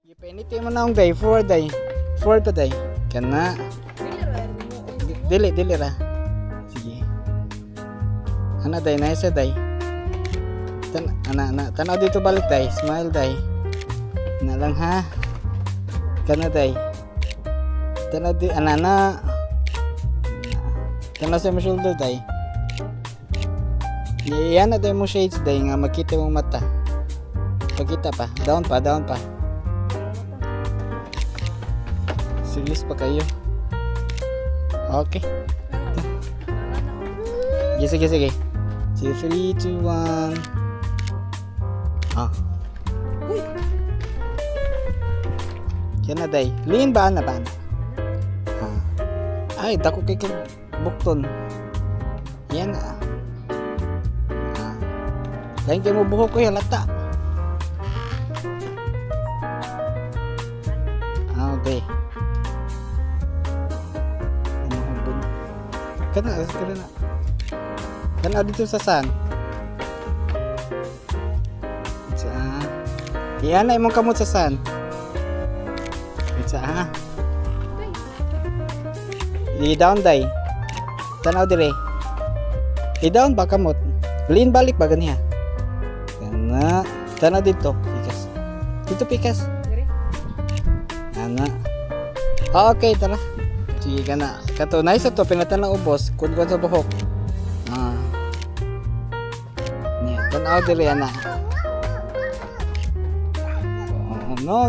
Ipeniti mo na ang day, forward day. Forward pa day. Kana. Dili ra. Sige. Ana day, nice day. Tanaw dito balik day. Smile day. Na lang ha. Kana day. Tanaw di anana. Tanaw sa mo shoulder day. Yan na day mo shades day nga makita mo mata. Pagkita pa. Down pa. Serious pa kayo. Okay. Sige. Sige, 3, 2, 1. Uy. Yan na day. Lean ba na? Ay, dako kay bukton. Yan na. Lain kayo mo buhok ko yan, lata. Okay. Kana dito sa san? Iyan na imong kamot sa san? I-down day. Tanaw dire. I-down ba kamot? Lean balik ba ganiha? Kana. Tanaw dito. Pikas. Dito pikas. Ana. Okay, tara. Sige ka na. Kato, nice ito. Pinatan na ubos. Kudkod sa buhok. Tanaw diri ana. No.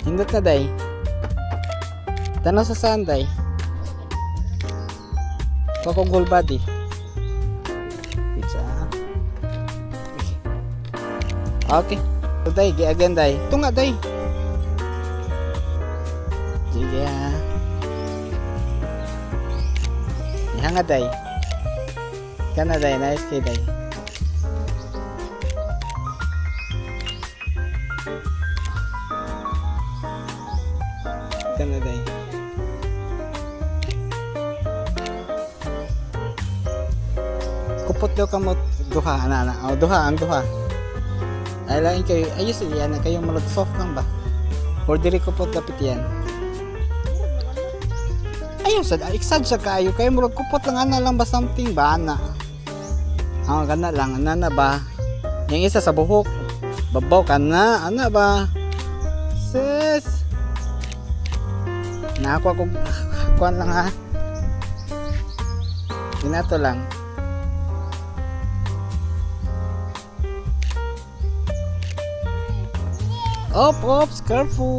Hindot na day. Tanaw sa saan day. Pakong body. Pizza. Okay. So day, again day. Ito nga day. Sige ha. Ihan nga day. Kana day, nice kay day. Kana day. Kupot daw kamot duha ana. Duha. Ay lang kayo, ayos yan kayo malad soft lang ba? Or diri kupot kapit yan. Ayun sad, exad sa kayo mulad kupot lang ana lang ba something ba ana? Kana lang ana ba? Yung isa sa buhok. Babaw kana ana ba? Sis. Na ako kuan lang ha. Ginato lang. Ops, careful.